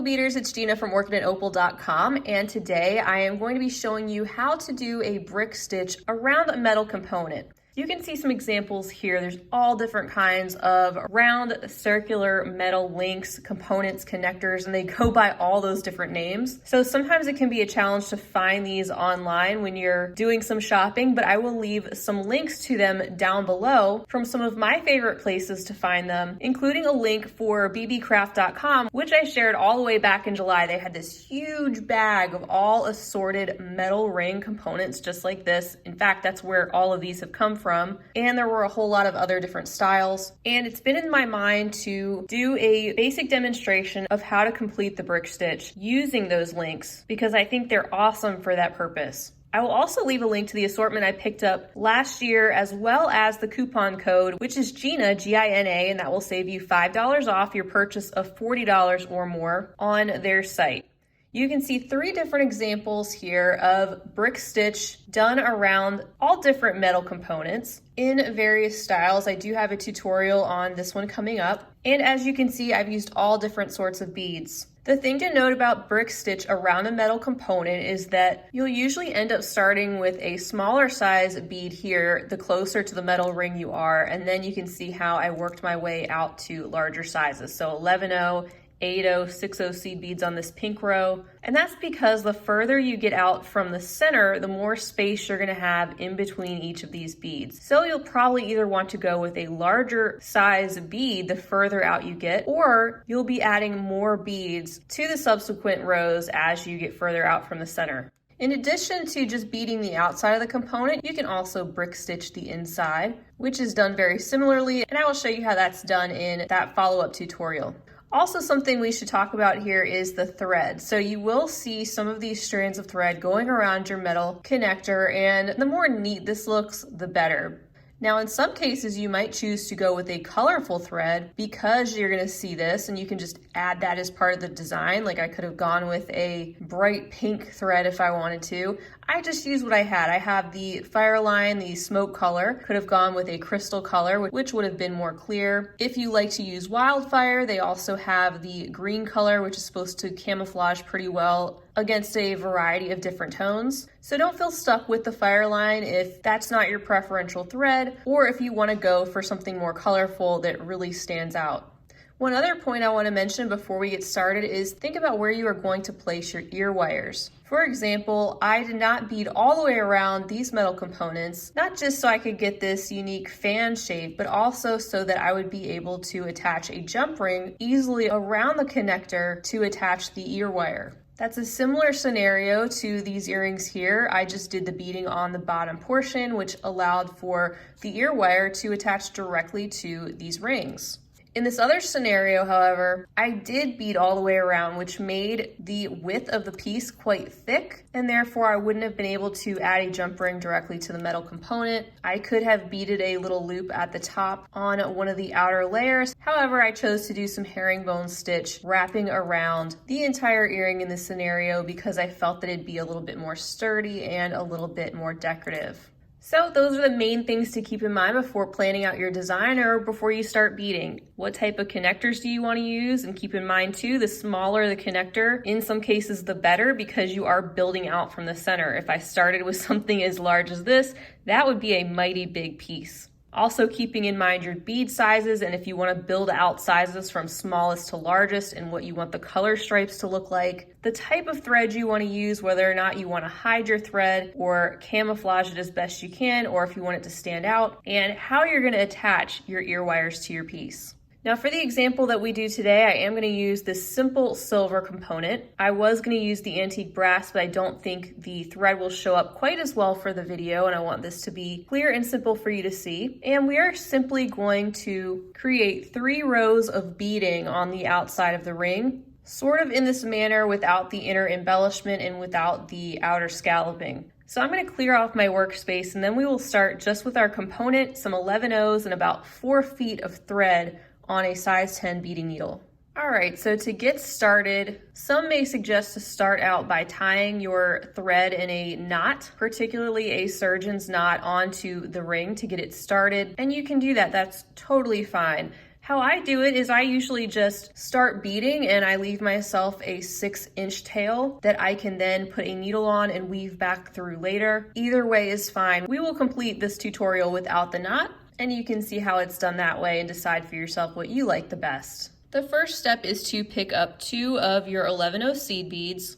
Beaders, it's Gina from orchidandopal.com, and today I am going to be showing you how to do a brick stitch around a metal component. You can see some examples here. There's all different kinds of round, circular, metal links, components, connectors, and they go by all those different names. So sometimes it can be a challenge to find these online when you're doing some shopping, but I will leave some links to them down below from some of my favorite places to find them, including a link for Beebeecraft.com, which I shared all the way back in July. They had this huge bag of all assorted metal ring components just like this. In fact, that's where all of these have come from, and there were a whole lot of other different styles. And it's been in my mind to do a basic demonstration of how to complete the brick stitch using those links because I think they're awesome for that purpose. I will also leave a link to the assortment I picked up last year, as well as the coupon code, which is GINA, G-I-N-A, and that will save you $5 off your purchase of $40 or more on their site. You can see 3 different examples here of brick stitch done around all different metal components in various styles. I do have a tutorial on this one coming up. And as you can see, I've used all different sorts of beads. The thing to note about brick stitch around a metal component is that you'll usually end up starting with a smaller size bead here, the closer to the metal ring you are, and then you can see how I worked my way out to larger sizes. So 11/0, 8/0, 6/0 seed beads on this pink row. And that's because the further you get out from the center, the more space you're gonna have in between each of these beads. So you'll probably either want to go with a larger size bead the further out you get, or you'll be adding more beads to the subsequent rows as you get further out from the center. In addition to just beading the outside of the component, you can also brick stitch the inside, which is done very similarly, and I will show you how that's done in that follow-up tutorial. Also, something we should talk about here is the thread. So you will see some of these strands of thread going around your metal connector, and the more neat this looks, the better. Now, in some cases, you might choose to go with a colorful thread because you're gonna see this and you can just add that as part of the design. Like I could have gone with a bright pink thread if I wanted to. I just used what I had. I have the Fireline, the smoke color. Could have gone with a crystal color, which would have been more clear. If you like to use wildfire, they also have the green color, which is supposed to camouflage pretty well against a variety of different tones. So don't feel stuck with the Fireline if that's not your preferential thread, or if you want to go for something more colorful that really stands out. One other point I want to mention before we get started is think about where you are going to place your ear wires. For example, I did not bead all the way around these metal components, not just so I could get this unique fan shape, but also so that I would be able to attach a jump ring easily around the connector to attach the ear wire. That's a similar scenario to these earrings here. I just did the beading on the bottom portion, which allowed for the ear wire to attach directly to these rings. In this other scenario, however, I did bead all the way around, which made the width of the piece quite thick, and therefore I wouldn't have been able to add a jump ring directly to the metal component. I could have beaded a little loop at the top on one of the outer layers. However, I chose to do some herringbone stitch wrapping around the entire earring in this scenario because I felt that it'd be a little bit more sturdy and a little bit more decorative. So those are the main things to keep in mind before planning out your design or before you start beading. What type of connectors do you want to use? And keep in mind too, the smaller the connector, in some cases the better because you are building out from the center. If I started with something as large as this, that would be a mighty big piece. Also keeping in mind your bead sizes and if you want to build out sizes from smallest to largest and what you want the color stripes to look like, the type of thread you want to use, whether or not you want to hide your thread or camouflage it as best you can, or if you want it to stand out, and how you're going to attach your ear wires to your piece. Now for the example that we do today, I am going to use this simple silver component. I was going to use the antique brass, but I don't think the thread will show up quite as well for the video, and I want this to be clear and simple for you to see. And we are simply going to create 3 rows of beading on the outside of the ring, sort of in this manner without the inner embellishment and without the outer scalloping. So I'm going to clear off my workspace and then we will start just with our component, some 11/0s and about 4 feet of thread on a size 10 beading needle. All right, so to get started, some may suggest to start out by tying your thread in a knot, particularly a surgeon's knot, onto the ring to get it started. And you can do that, that's totally fine. How I do it is I usually just start beading and I leave myself a 6-inch tail that I can then put a needle on and weave back through later. Either way is fine. We will complete this tutorial without the knot, and you can see how it's done that way and decide for yourself what you like the best. The first step is to pick up 2 of your 11/0 seed beads,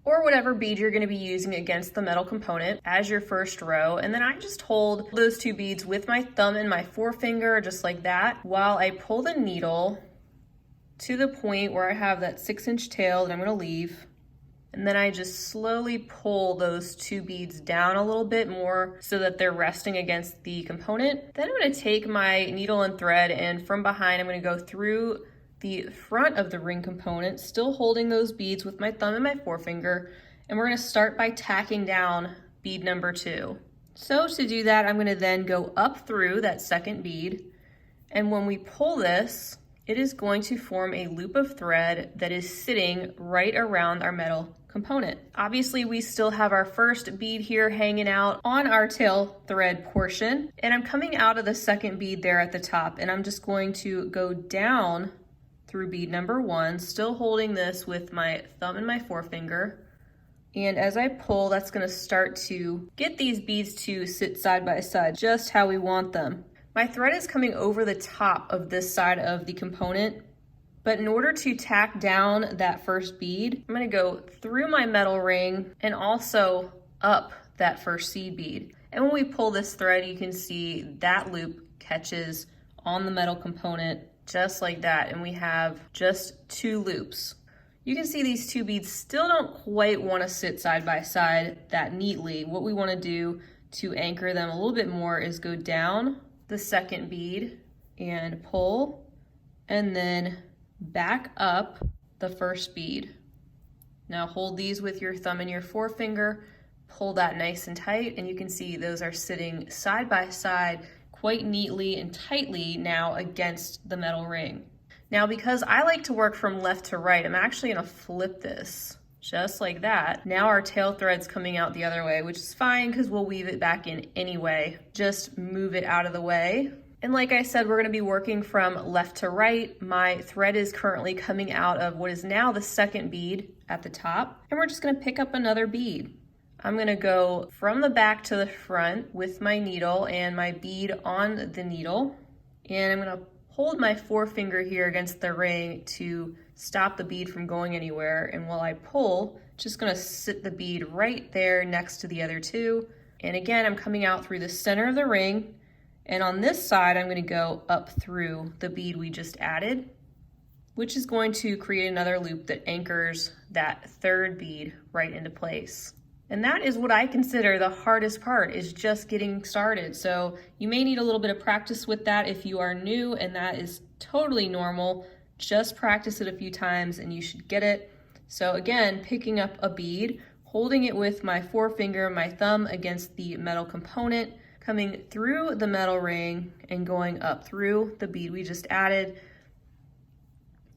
or whatever bead you're going to be using against the metal component as your first row. And then I just hold those 2 beads with my thumb and my forefinger, just like that, while I pull the needle to the point where I have that 6-inch tail that I'm going to leave. And then I just slowly pull those 2 beads down a little bit more so that they're resting against the component. Then I'm going to take my needle and thread, and from behind I'm going to go through the front of the ring component, still holding those beads with my thumb and my forefinger, and we're going to start by tacking down bead number 2. So to do that, I'm going to then go up through that second bead, and when we pull this, it is going to form a loop of thread that is sitting right around our metal component. Obviously, we still have our first bead here hanging out on our tail thread portion, and I'm coming out of the second bead there at the top, and I'm just going to go down through bead number 1, still holding this with my thumb and my forefinger. And as I pull, that's going to start to get these beads to sit side by side, just how we want them. My thread is coming over the top of this side of the component, but in order to tack down that first bead, I'm going to go through my metal ring and also up that first seed bead. And when we pull this thread, you can see that loop catches on the metal component just like that, and we have just 2 loops. You can see these 2 beads still don't quite want to sit side by side that neatly. What we want to do to anchor them a little bit more is go down the second bead and pull, and then back up the first bead. Now hold these with your thumb and your forefinger, pull that nice and tight, and you can see those are sitting side by side quite neatly and tightly now against the metal ring. Now, because I like to work from left to right, I'm actually going to flip this just like that. Now our tail thread's coming out the other way, which is fine because we'll weave it back in anyway. Just move it out of the way. And like I said, we're going to be working from left to right. My thread is currently coming out of what is now the second bead at the top, and we're just going to pick up another bead. I'm going to go from the back to the front with my needle and my bead on the needle, and I'm going to hold my forefinger here against the ring to stop the bead from going anywhere, and while I pull, just going to sit the bead right there next to the other 2. And again, I'm coming out through the center of the ring, and on this side I'm going to go up through the bead we just added, which is going to create another loop that anchors that third bead right into place. And that is what I consider the hardest part, is just getting started. So you may need a little bit of practice with that if you are new, and that is totally normal. Just practice it a few times and you should get it. So again, picking up a bead, holding it with my forefinger, my thumb against the metal component, coming through the metal ring and going up through the bead we just added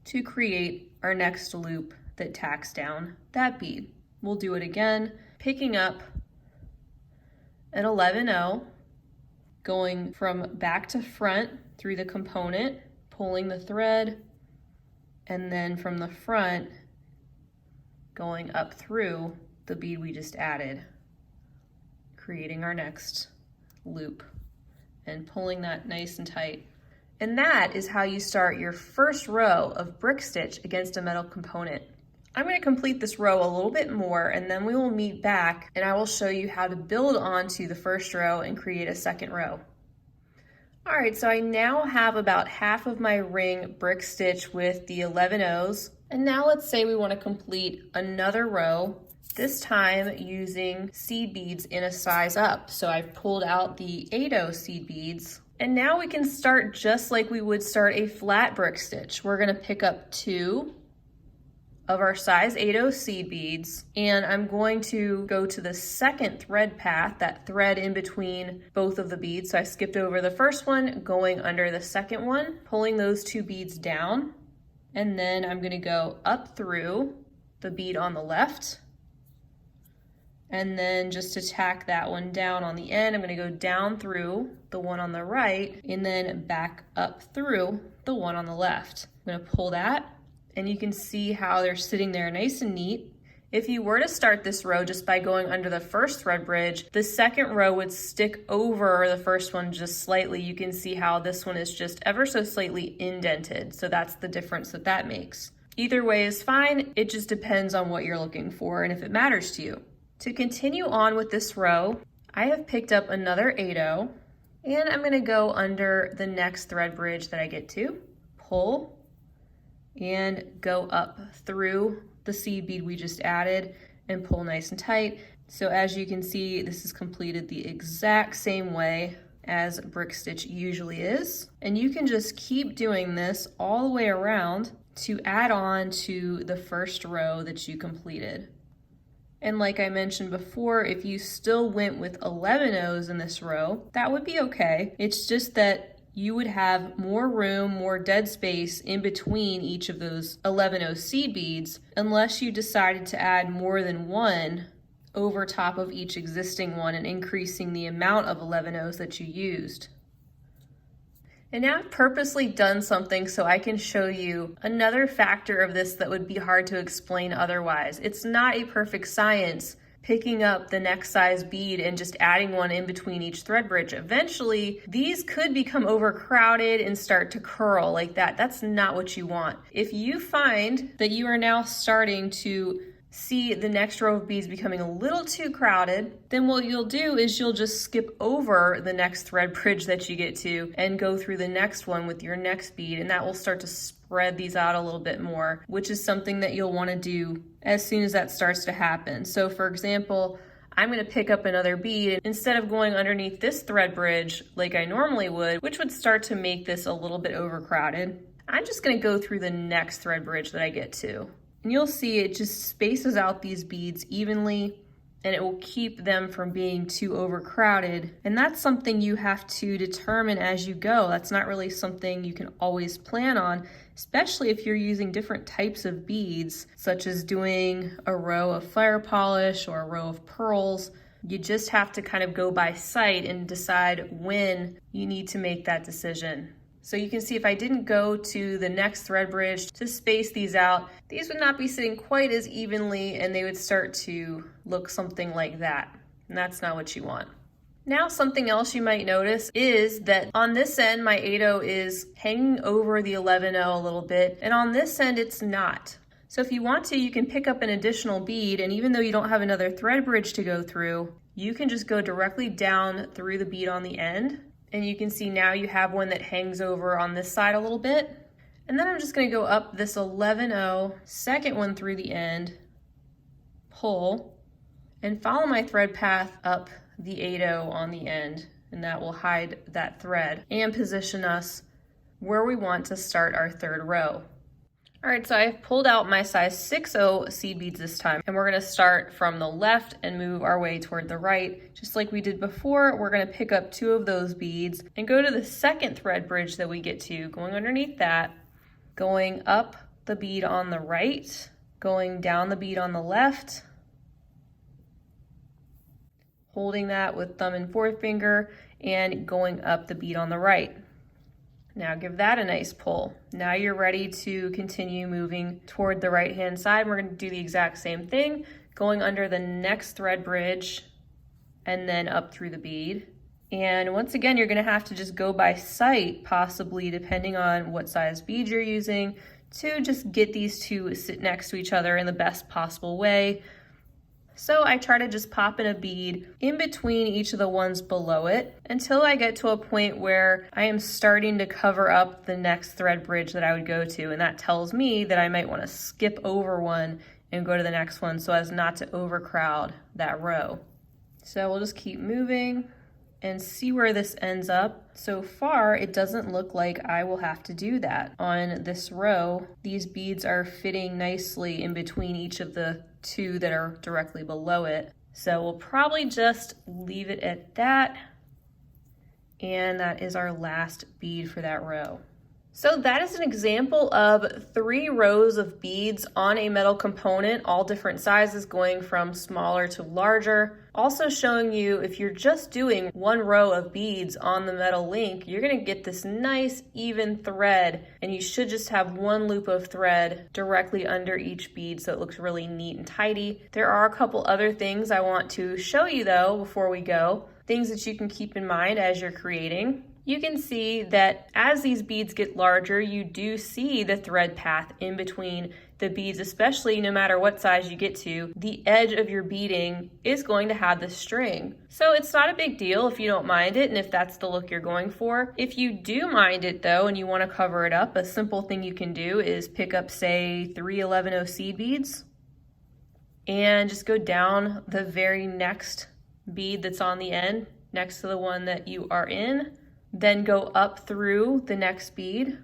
to create our next loop that tacks down that bead. We'll do it again, picking up an 11/0, going from back to front through the component, pulling the thread, and then from the front, going up through the bead we just added, creating our next loop and pulling that nice and tight. And that is how you start your first row of brick stitch against a metal component. I'm going to complete this row a little bit more, and then we will meet back and I will show you how to build onto the first row and create a second row. All right, so I now have about half of my ring brick stitch with the 11/0s. And now let's say we want to complete another row, this time using seed beads in a size up. So I've pulled out the 8/0 seed beads, and now we can start just like we would start a flat brick stitch. We're going to pick up 2 of our size 8/0 seed beads, and I'm going to go to the second thread path, that thread in between both of the beads. So I skipped over the first one, going under the second one, pulling those 2 beads down, and then I'm going to go up through the bead on the left, And then just to tack that one down on the end, I'm gonna go down through the one on the right and then back up through the one on the left. I'm gonna pull that, and you can see how they're sitting there nice and neat. If you were to start this row just by going under the first thread bridge, the second row would stick over the first one just slightly. You can see how this one is just ever so slightly indented. So that's the difference that makes. Either way is fine. It just depends on what you're looking for and if it matters to you. To continue on with this row, I have picked up another 8/0, and I'm gonna go under the next thread bridge that I get to, pull, and go up through the seed bead we just added and pull nice and tight. So as you can see, this is completed the exact same way as brick stitch usually is. And you can just keep doing this all the way around to add on to the first row that you completed. And like I mentioned before, if you still went with 11/0s in this row, that would be okay. It's just that you would have more room, more dead space in between each of those 11/0 seed beads, unless you decided to add more than one over top of each existing one and increasing the amount of 11/0s that you used. And now I've purposely done something so I can show you another factor of this that would be hard to explain otherwise. It's not a perfect science picking up the next size bead and just adding one in between each thread bridge. Eventually, these could become overcrowded and start to curl like that. That's not what you want. If you find that you are now starting to see the next row of beads becoming a little too crowded, then what you'll do is you'll just skip over the next thread bridge that you get to and go through the next one with your next bead, and that will start to spread these out a little bit more, which is something that you'll want to do as soon as that starts to happen. So for example, I'm going to pick up another bead, and instead of going underneath this thread bridge like I normally would, which would start to make this a little bit overcrowded, I'm just going to go through the next thread bridge that I get to. And you'll see it just spaces out these beads evenly, and it will keep them from being too overcrowded. And that's something you have to determine as you go. That's not really something you can always plan on, especially if you're using different types of beads, such as doing a row of fire polish or a row of pearls. You just have to kind of go by sight and decide when you need to make that decision. So you can see if I didn't go to the next thread bridge to space these out, these would not be sitting quite as evenly and they would start to look something like that. And that's not what you want. Now something else you might notice is that on this end, my 8/0 is hanging over the 11/0 a little bit, and on this end it's not. So if you want to, you can pick up an additional bead, and even though you don't have another thread bridge to go through, you can just go directly down through the bead on the end. And you can see now you have one that hangs over on this side a little bit. And then I'm just gonna go up this 11/0, second one through the end, pull, and follow my thread path up the 8/0 on the end. And that will hide that thread and position us where we want to start our third row. All right, so I've pulled out my size 6/0 seed beads this time, and we're gonna start from the left and move our way toward the right. Just like we did before, we're gonna pick up 2 of those beads and go to the second thread bridge that we get to, going underneath that, going up the bead on the right, going down the bead on the left, holding that with thumb and forefinger, and going up the bead on the right. Now give that a nice pull. Now you're ready to continue moving toward the right-hand side. We're gonna do the exact same thing, going under the next thread bridge and then up through the bead. And once again, you're gonna have to just go by sight, possibly depending on what size bead you're using, to just get these two sit next to each other in the best possible way. So I try to just pop in a bead in between each of the ones below it until I get to a point where I am starting to cover up the next thread bridge that I would go to. And that tells me that I might want to skip over one and go to the next one so as not to overcrowd that row. So we'll just keep moving and see where this ends up. So far, it doesn't look like I will have to do that. On this row, these beads are fitting nicely in between each of the 2 that are directly below it. So we'll probably just leave it at that. And that is our last bead for that row. So that is an example of 3 rows of beads on a metal component, all different sizes going from smaller to larger. Also showing you if you're just doing 1 row of beads on the metal link, you're gonna get this nice even thread, and you should just have 1 loop of thread directly under each bead so it looks really neat and tidy. There are a couple other things I want to show you though before we go, things that you can keep in mind as you're creating. You can see that as these beads get larger, you do see the thread path in between the beads, especially no matter what size you get to, the edge of your beading is going to have this string. So it's not a big deal if you don't mind it and if that's the look you're going for. If you do mind it though and you want to cover it up, a simple thing you can do is pick up, say, 311 seed beads and just go down the very next bead that's on the end next to the one that you are in. Then go up through the next bead,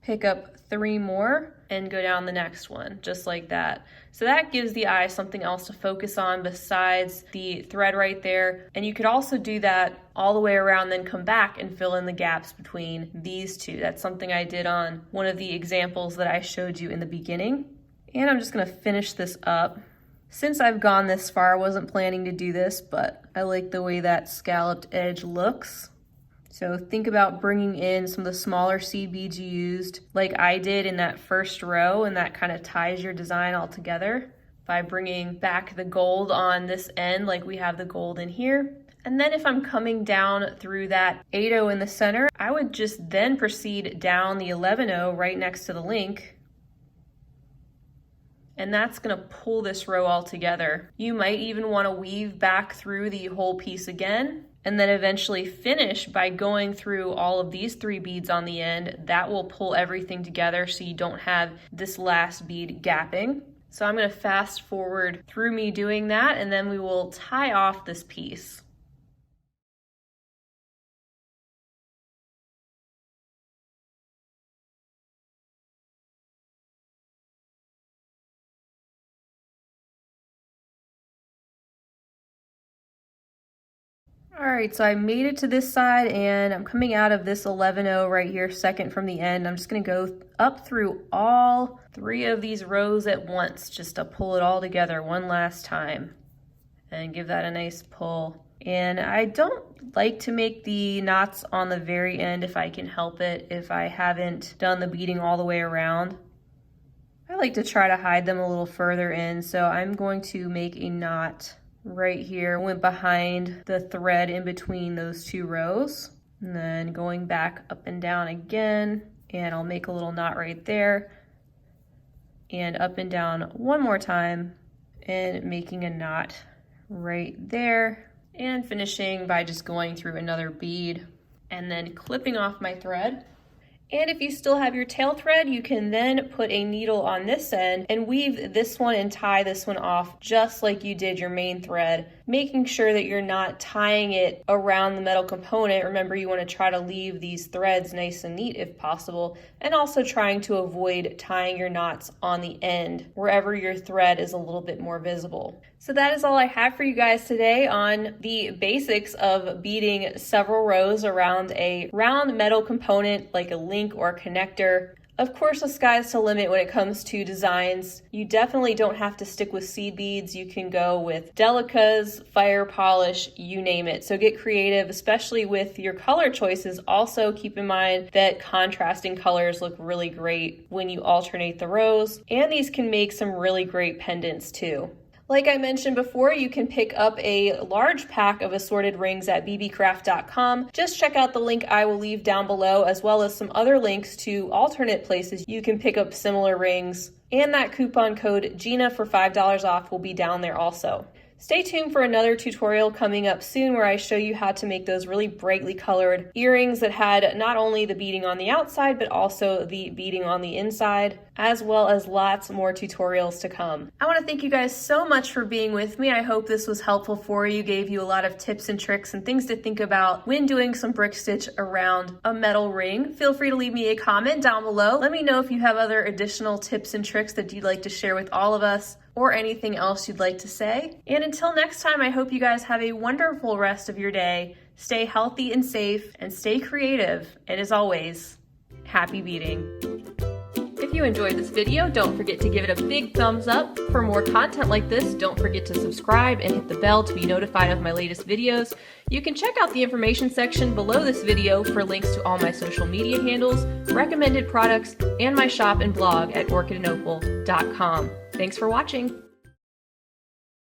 pick up 3 more, and go down the next one, just like that. So that gives the eye something else to focus on besides the thread right there. And you could also do that all the way around, then come back and fill in the gaps between these two. That's something I did on one of the examples that I showed you in the beginning. And I'm just gonna finish this up. Since I've gone this far, I wasn't planning to do this, but I like the way that scalloped edge looks. So think about bringing in some of the smaller seed beads you used, like I did in that first row, and that kind of ties your design all together by bringing back the gold on this end, like we have the gold in here. And then if I'm coming down through that 8-0 in the center, I would just then proceed down the 11-0 right next to the link. And that's gonna pull this row all together. You might even wanna weave back through the whole piece again, and then eventually finish by going through all of these 3 beads on the end. That will pull everything together so you don't have this last bead gapping. So I'm gonna fast forward through me doing that, and then we will tie off this piece. All right, so I made it to this side and I'm coming out of this 11-0 right here, second from the end. I'm just gonna go up through all 3 of these rows at once, just to pull it all together one last time and give that a nice pull. And I don't like to make the knots on the very end if I can help it, if I haven't done the beading all the way around. I like to try to hide them a little further in, so I'm going to make a knot right here, went behind the thread in between those 2 rows, and then going back up and down again, and I'll make a little knot right there, and up and down one more time, and making a knot right there, and finishing by just going through another bead, and then clipping off my thread. And if you still have your tail thread, you can then put a needle on this end and weave this one and tie this one off just like you did your main thread, making sure that you're not tying it around the metal component. Remember, you want to try to leave these threads nice and neat if possible, and also trying to avoid tying your knots on the end wherever your thread is a little bit more visible. So that is all I have for you guys today on the basics of beading several rows around a round metal component like a link or a connector. Of course, the sky's the limit when it comes to designs. You definitely don't have to stick with seed beads. You can go with delicas, fire polish, you name it. So get creative, especially with your color choices. Also keep in mind that contrasting colors look really great when you alternate the rows, and these can make some really great pendants too. Like I mentioned before, you can pick up a large pack of assorted rings at beadecraft.com. Just check out the link I will leave down below, as well as some other links to alternate places you can pick up similar rings. And that coupon code GINA for $5 off will be down there also. Stay tuned for another tutorial coming up soon where I show you how to make those really brightly colored earrings that had not only the beading on the outside, but also the beading on the inside, as well as lots more tutorials to come. I want to thank you guys so much for being with me. I hope this was helpful for you, gave you a lot of tips and tricks and things to think about when doing some brick stitch around a metal ring. Feel free to leave me a comment down below. Let me know if you have other additional tips and tricks that you'd like to share with all of us, or anything else you'd like to say. And until next time, I hope you guys have a wonderful rest of your day. Stay healthy and safe, and stay creative. And as always, Happy beading! If you enjoyed this video, don't forget to give it a big thumbs up. For more content like this, don't forget to subscribe and hit the bell to be notified of my latest videos. You can check out the information section below this video for links to all my social media handles, recommended products, and my shop and blog at orchidandopal.com. Thanks for watching!